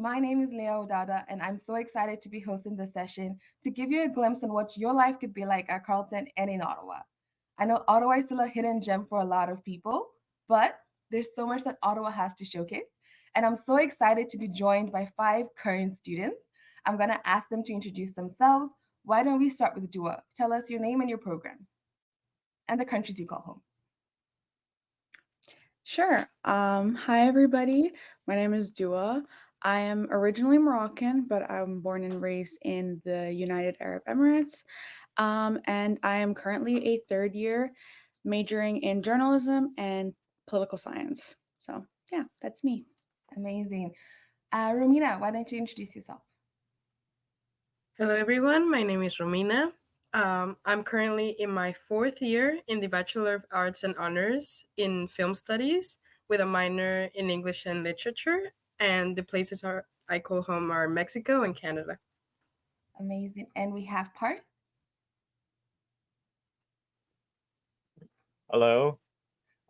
My name is Leah Odada, and I'm so excited to be hosting this session to give you a glimpse on what your life could be like at Carleton and in Ottawa. I know Ottawa is still a hidden gem for a lot of people, but there's so much that Ottawa has to showcase. And I'm so excited to be joined by five current students. I'm going to ask them to introduce themselves. Why don't we start with Dua? Tell us your name and your program and the countries you call home. Sure. Hi, everybody. My name is Dua. I am originally Moroccan, but I'm born and raised in the United Arab Emirates. And I am currently a third year majoring in journalism and political science. So, yeah, that's me. Amazing. Romina, why don't you introduce yourself? Hello, everyone. My name is Romina. I'm currently in my fourth year in the Bachelor of Arts and Honors in Film Studies with a minor in English and Literature. And the places I call home are Mexico and Canada. Amazing. And we have Part. Hello,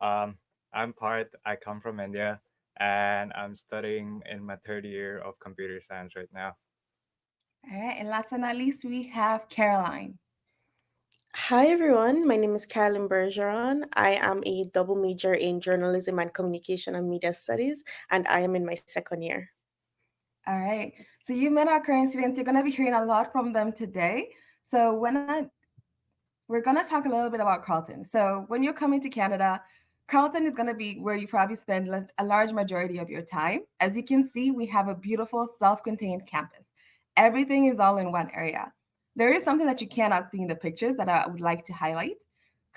um, I'm Parth. I come from India and I'm studying in my third year of computer science right now. All right. And last but not least, we have Caroline. Hi everyone, my name is Carolyn Bergeron. I am a double major in journalism and communication and media studies, and I am in my second year. All right. So you met our current students. You're going to be hearing a lot from them today. So we're going to talk a little bit about Carleton. So when you're coming to Canada, Carleton is going to be where you probably spend a large majority of your time. As you can see, we have a beautiful self-contained campus. Everything is all in one area. There is something that you cannot see in the pictures that I would like to highlight.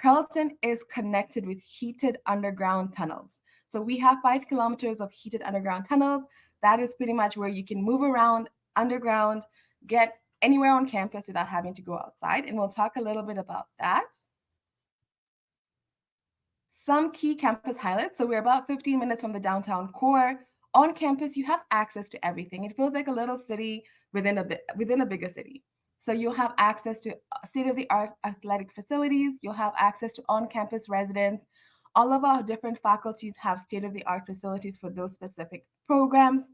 Carleton is connected with heated underground tunnels. So we have 5 kilometers of heated underground tunnels. That is pretty much where you can move around underground, get anywhere on campus without having to go outside. And we'll talk a little bit about that. Some key campus highlights. So we're about 15 minutes from the downtown core. On campus, you have access to everything. It feels like a little city within a bigger city. So you'll have access to state-of-the-art athletic facilities. You'll have access to on-campus residents. All of our different faculties have state-of-the-art facilities for those specific programs.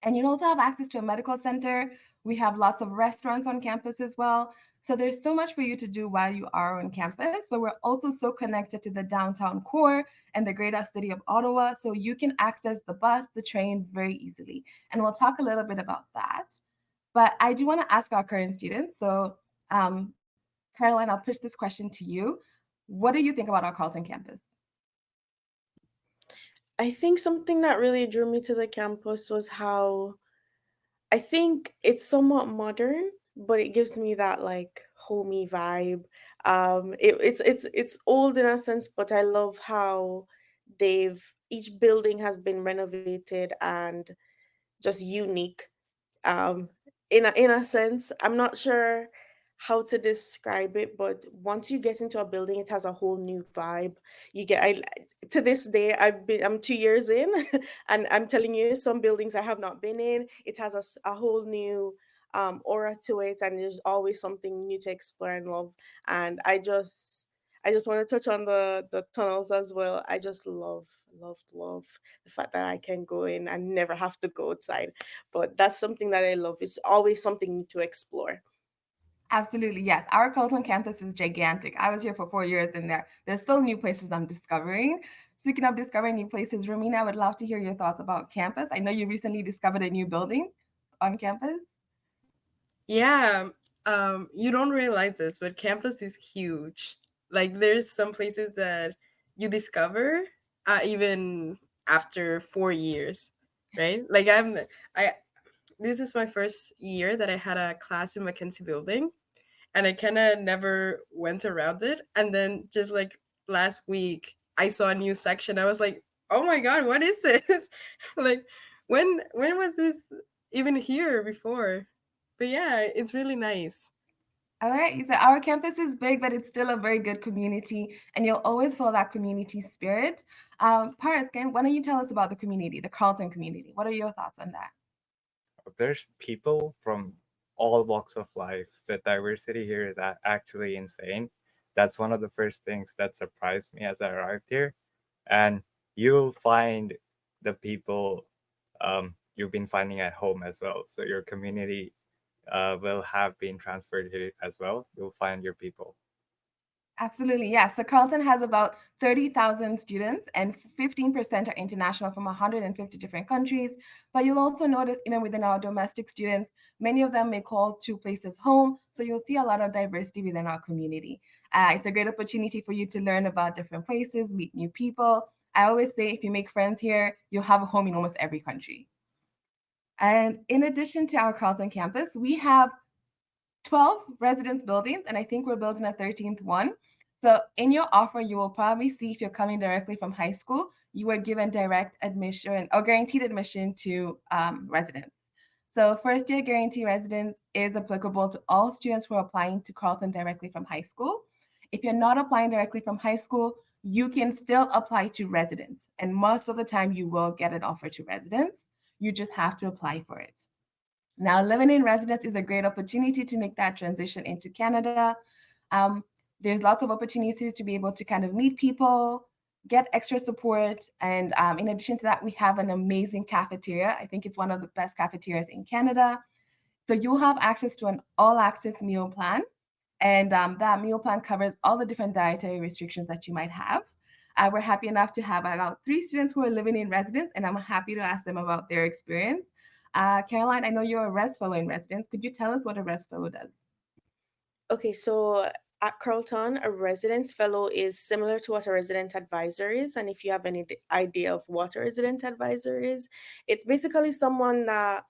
And you also have access to a medical center. We have lots of restaurants on campus as well. So there's so much for you to do while you are on campus, but we're also so connected to the downtown core and the greater city of Ottawa. So you can access the bus, the train very easily. And we'll talk a little bit about that. But I do want to ask our current students. So, Caroline, I'll pitch this question to you. What do you think about our Carleton campus? I think something that really drew me to the campus was how I think it's somewhat modern, but it gives me that like homey vibe. It's old in a sense, but I love how they've each building has been renovated and just unique um in a sense. I'm not sure how to describe it, but once you get into a building it has a whole new vibe. You get I To this day I'm 2 years in and I'm telling you some buildings I have not been in, it has a whole new aura to it, and there's always something new to explore and love. And I just want to touch on the tunnels as well. I just love the fact that I can go in and never have to go outside. But that's something that I love. It's always something new to explore. Absolutely, yes. Our Carleton campus is gigantic. I was here for 4 years in there. There's still new places I'm discovering. Speaking of discovering new places, Romina, I would love to hear your thoughts about campus. I know you recently discovered a new building on campus. Yeah, you don't realize this, but campus is huge. Like, there's some places that you discover even after 4 years, right? I this is my first year that I had a class in Mackenzie Building, and I kind of never went around it. And then just like last week, I saw a new section. I was like, "Oh my god, what is this?" Like, when was this even here before? But yeah, it's really nice. All right, you said our campus is big, but it's still a very good community, and you'll always feel that community spirit. Parth, why don't you tell us about the community, the Carleton community? What are your thoughts on that? There's people from all walks of life. The diversity here is actually insane. That's one of the first things that surprised me as I arrived here. And you'll find the people you've been finding at home as well. So your community will have been transferred here as well. You'll find your people. Absolutely, yes. So Carleton has about 30,000 students, and 15% are international from 150 different countries. But you'll also notice, even within our domestic students, many of them may call two places home. So you'll see a lot of diversity within our community. It's a great opportunity for you to learn about different places, meet new people. I always say if you make friends here, you'll have a home in almost every country. And in addition to our Carleton campus, we have 12 residence buildings, and I think we're building a 13th one. So in your offer, you will probably see if you're coming directly from high school, you are given direct admission or guaranteed admission to residence. So first year guarantee residence is applicable to all students who are applying to Carleton directly from high school. If you're not applying directly from high school, you can still apply to residence. And most of the time you will get an offer to residence. You just have to apply for it. Now, living in residence is a great opportunity to make that transition into Canada. Um, there's lots of opportunities to be able to kind of meet people, get extra support. And in addition to that, we have an amazing cafeteria. I think it's one of the best cafeterias in Canada. So you'll have access to an all access meal plan. And that meal plan covers all the different dietary restrictions that you might have. We're happy enough to have about 3 students who are living in residence, and I'm happy to ask them about their experience. Caroline, I know you're a res fellow in residence. Could you tell us what a res fellow does? Okay, so at Carleton, a residence fellow is similar to what a resident advisor is. And if you have any idea of what a resident advisor is, it's basically someone that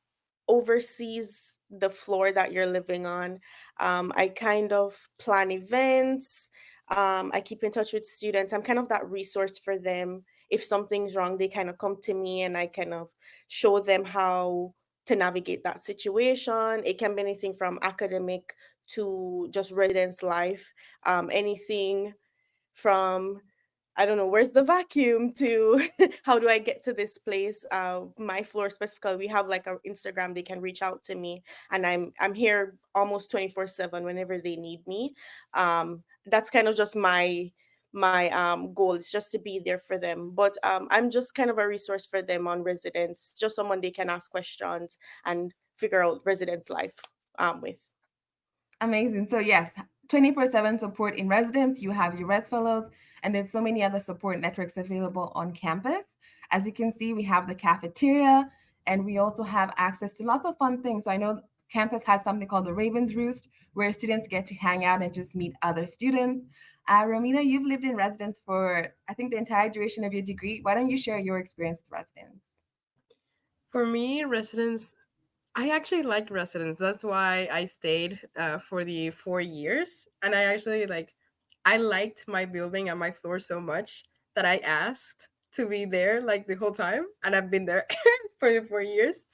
oversees the floor that you're living on. I kind of plan events. I keep in touch with students. I'm kind of that resource for them. If something's wrong, they kind of come to me and I kind of show them how to navigate that situation. It can be anything from academic to just residence life, anything from I don't know, where's the vacuum to how do I get to this place? My floor specifically, we have like our Instagram, they can reach out to me and I'm here almost 24/7 whenever they need me. That's kind of just my goal is just to be there for them. But I'm just kind of a resource for them on residence, just someone they can ask questions and figure out residence life with. Amazing. So yes, 24/7 support in residence. You have your res fellows, and there's so many other support networks available on campus. As you can see, we have the cafeteria, and we also have access to lots of fun things. So I know campus has something called the Ravens Roost, where students get to hang out and just meet other students. Romina, you've lived in residence for, I think, the entire duration of your degree. Why don't you share your experience with residence? For me, residence, I actually like residence. That's why I stayed for the 4 years. And I liked my building and my floor so much that I asked to be there like the whole time. And I've been there for the 4 years.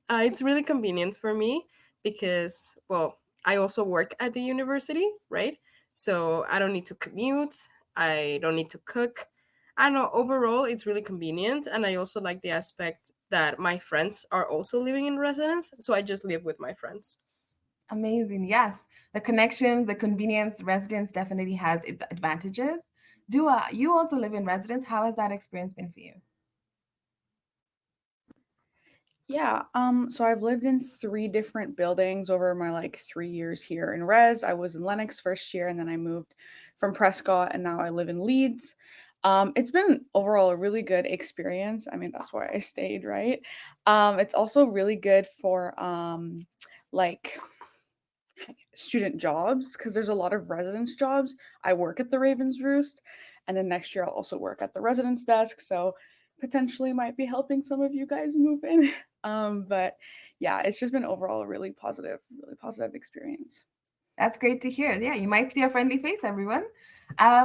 It's really convenient for me because, well, I also work at the university, right? So I don't need to commute. I don't need to cook. I don't know. Overall, it's really convenient. And I also like the aspect that my friends are also living in residence. So I just live with my friends. Amazing. Yes. The connections, the convenience, residence definitely has its advantages. Dua, you also live in residence. How has that experience been for you? Yeah, so I've lived in 3 different buildings over my, like, 3 years here in res. I was in Lennox first year, and then I moved from Prescott, and now I live in Leeds. It's been overall a really good experience. I mean, that's why I stayed, right? It's also really good for, like, student jobs because there's a lot of residence jobs. I work at the Ravens Roost, and then next year I'll also work at the residence desk. So potentially might be helping some of you guys move in. But yeah, it's just been overall a really positive experience. That's great to hear. Yeah, you might see a friendly face, everyone.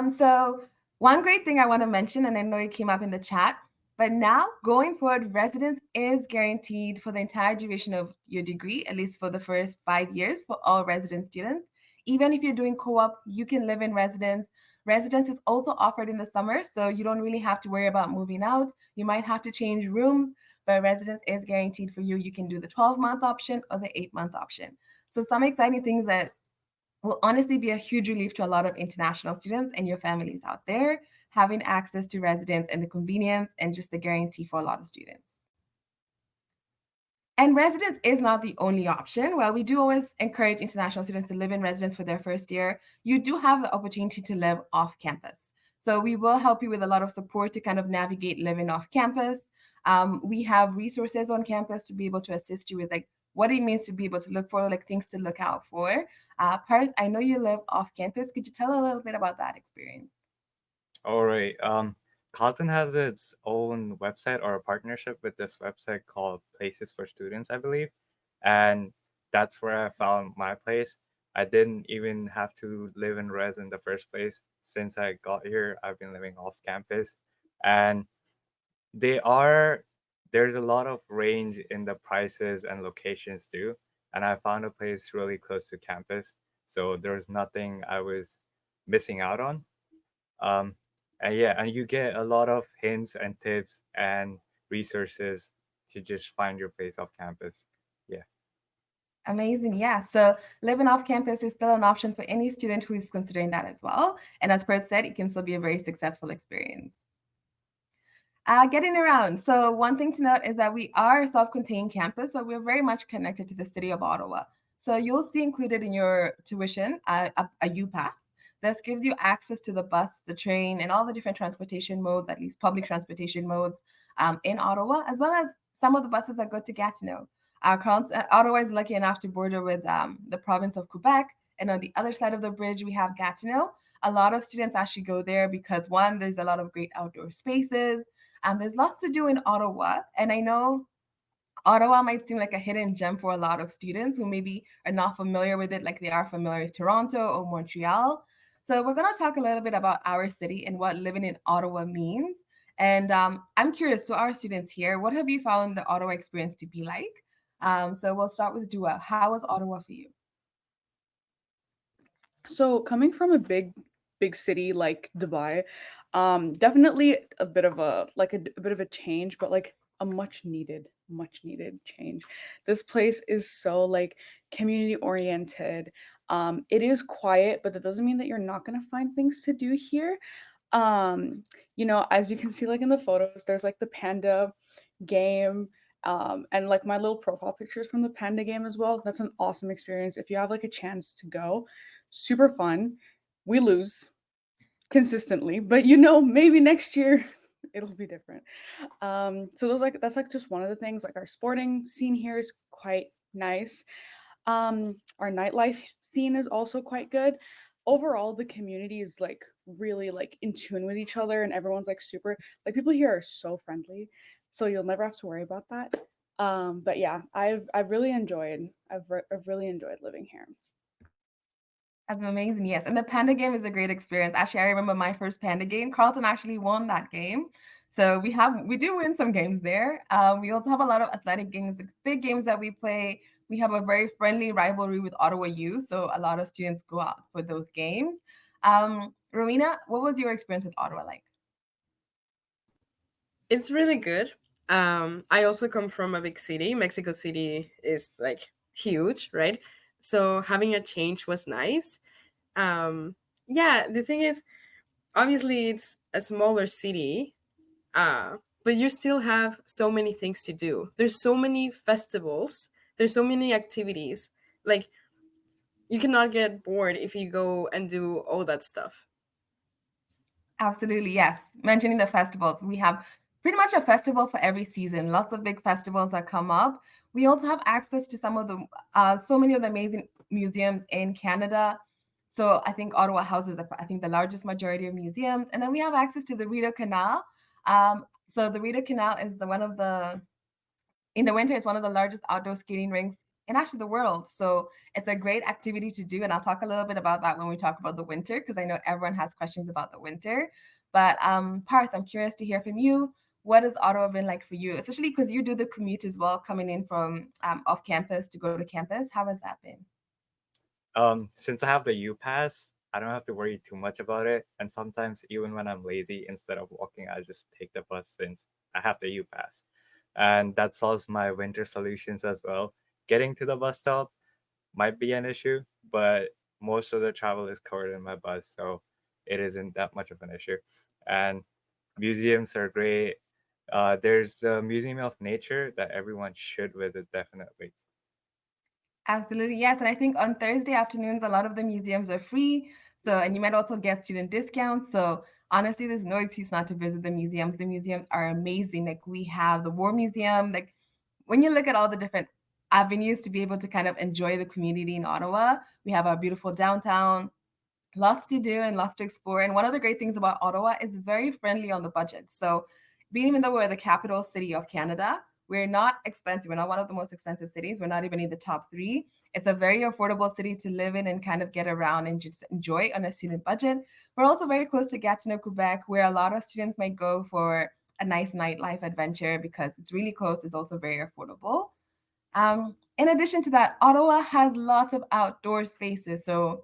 So one great thing I want to mention, and I know it came up in the chat, but now going forward, residence is guaranteed for the entire duration of your degree, at least for the first 5 years for all resident students. Even if you're doing co-op, you can live in residence. Residence is also offered in the summer, so you don't really have to worry about moving out. You might have to change rooms, but residence is guaranteed for you. You can do the 12-month option or the 8-month option. So some exciting things that will honestly be a huge relief to a lot of international students and your families out there, having access to residence and the convenience and just the guarantee for a lot of students. And residence is not the only option. While we do always encourage international students to live in residence for their first year, you do have the opportunity to live off campus. So we will help you with a lot of support to kind of navigate living off campus. We have resources on campus to be able to assist you with like what it means to be able to look for, like things to look out for. Parth, I know you live off campus. Could you tell a little bit about that experience? All right. Carleton has its own website or a partnership with this website called Places for Students, I believe. And that's where I found my place. I didn't even have to live in res in the first place. Since I got here, I've been living off campus. And they are there's a lot of range in the prices and locations too. And I found a place really close to campus. So there's nothing I was missing out on. Um, and yeah, and you get a lot of hints and tips and resources to just find your place off campus. Yeah. Amazing. Yeah. So living off campus is still an option for any student who is considering that as well. And as Perth said, it can still be a very successful experience. Getting around. So one thing to note is that we are a self-contained campus, but we're very much connected to the city of Ottawa. So you'll see included in your tuition a U pass. This gives you access to the bus, the train, and all the different transportation modes, at least public transportation modes in Ottawa, as well as some of the buses that go to Gatineau. Ottawa is lucky enough to border with the province of Quebec, and on the other side of the bridge, we have Gatineau. A lot of students actually go there because one, there's a lot of great outdoor spaces. There's lots to do in Ottawa, and I know Ottawa might seem like a hidden gem for a lot of students who maybe are not familiar with it like they are familiar with Toronto or Montreal. So we're going to talk a little bit about our city and what living in Ottawa means. And I'm curious to our students here, what have you found the Ottawa experience to be like? So we'll start with Dua. How was Ottawa for you? So coming from a big city like Dubai, definitely a bit of a bit of a change, but like a much needed change. This place is so like community oriented. It is quiet, but that doesn't mean that you're not gonna find things to do here. As you can see like in the photos, there's like the panda game, and like my little profile pictures from the panda game as well. That's an awesome experience if you have like a chance to go. Super fun. We lose consistently, but maybe next year it'll be different. So that's like just one of the things. Like our sporting scene here is quite nice. Our nightlife scene is also quite good. Overall, the community is like really like in tune with each other, and everyone's like super like people here are so friendly, so you'll never have to worry about that. But yeah, I've really enjoyed living here. That's amazing. Yes. And the Panda game is a great experience. Actually, I remember my first Panda game. Carlton actually won that game. So we do win some games there. We also have a lot of athletic games, like big games that we play. We have a very friendly rivalry with Ottawa U. So a lot of students go out for those games. Rowena, what was your experience with Ottawa like? It's really good. I also come from a big city. Mexico City is like huge, right? So having a change was nice. Yeah, the thing is, obviously, it's a smaller city, but you still have so many things to do. There's so many festivals, there's so many activities. Like, you cannot get bored if you go and do all that stuff. Absolutely, yes. Mentioning the festivals, we have pretty much a festival for every season. Lots of big festivals that come up. We also have access to so many of the amazing museums in Canada. So I think Ottawa houses, I think, the largest majority of museums, and then we have access to the Rideau Canal. So the Rideau Canal is one of the in the winter, it's one of the largest outdoor skating rinks in actually the world. So it's a great activity to do. And I'll talk a little bit about that when we talk about the winter, because I know everyone has questions about the winter. But Parth, I'm curious to hear from you. What has Ottawa been like for you, especially because you do the commute as well, coming in from off campus to go to campus? How has that been? Since I have the U pass, I don't have to worry too much about it. And sometimes even when I'm lazy, instead of walking, I just take the bus since I have the U pass. And that solves my winter solutions as well. Getting to the bus stop might be an issue, but most of the travel is covered in my bus, so it isn't that much of an issue. And museums are great. There's a Museum of Nature that everyone should visit definitely. Absolutely, yes. And I think on Thursday afternoons, a lot of the museums are free. So, and you might also get student discounts. So, honestly, there's no excuse not to visit the museums. The museums are amazing. Like, we have the War Museum. Like, when you look at all the different avenues to be able to kind of enjoy the community in Ottawa, we have our beautiful downtown, lots to do and lots to explore. And one of the great things about Ottawa is very friendly on the budget. So, being even though we're the capital city of Canada, we're not expensive. We're not one of the most expensive cities. We're not even in the top three. It's a very affordable city to live in and kind of get around and just enjoy on a student budget. We're also very close to Gatineau, Quebec, where a lot of students might go for a nice nightlife adventure because it's really close. It's also very affordable. In addition to that, Ottawa has lots of outdoor spaces. So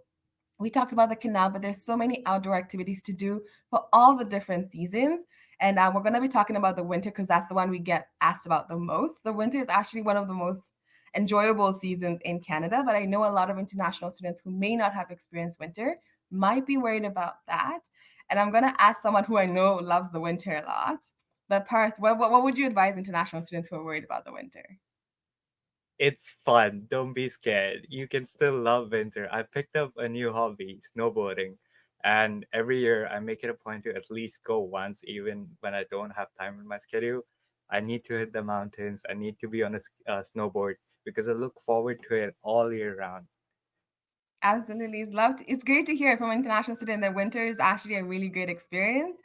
we talked about the canal, but there's so many outdoor activities to do for all the different seasons. And we're going to be talking about the winter because that's the one we get asked about the most. The winter is actually one of the most enjoyable seasons in Canada, but I know a lot of international students who may not have experienced winter might be worried about that. And I'm going to ask someone who I know loves the winter a lot. But Parth, what would you advise international students who are worried about the winter? It's fun. Don't be scared. You can still love winter. I picked up a new hobby, snowboarding. And every year I make it a point to at least go once, even when I don't have time in my schedule. I need to hit the mountains. I need to be on a snowboard because I look forward to it all year round. Absolutely. It's great to hear from an international student that winter is actually a really great experience.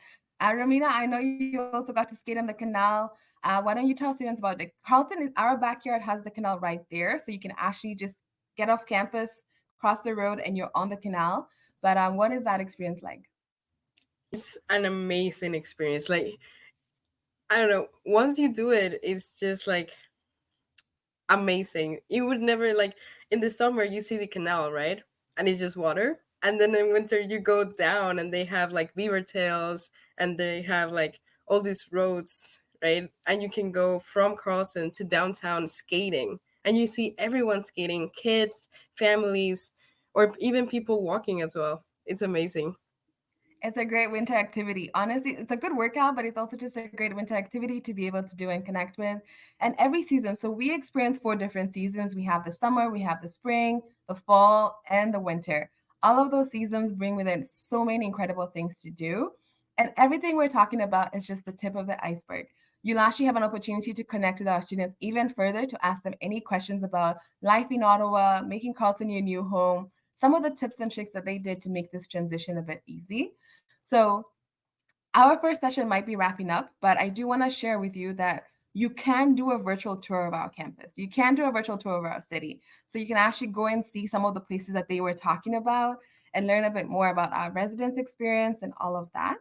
Romina, I know you also got to skate on the canal. Why don't you tell students about like Carleton is our backyard has the canal right there. So you can actually just get off campus, cross the road, and you're on the canal. But what is that experience like? It's an amazing experience. Like, I don't know, once you do it, it's just like amazing. You would never like in the summer you see the canal, right? And it's just water. And then in winter you go down and they have like beaver tails and they have like all these roads, right? And you can go from Carleton to downtown skating. And you see everyone skating, kids, families, or even people walking as well. It's amazing. It's a great winter activity. Honestly, it's a good workout, but it's also just a great winter activity to be able to do and connect with. And every season, so we experience four different seasons. We have the summer, we have the spring, the fall, and the winter. All of those seasons bring with it so many incredible things to do. And everything we're talking about is just the tip of the iceberg. You'll actually have an opportunity to connect with our students even further to ask them any questions about life in Ottawa, making Carleton your new home, some of the tips and tricks that they did to make this transition a bit easy. So, our first session might be wrapping up, but I do want to share with you that you can do a virtual tour of our campus. You can do a virtual tour of our city. So, you can actually go and see some of the places that they were talking about and learn a bit more about our residence experience and all of that.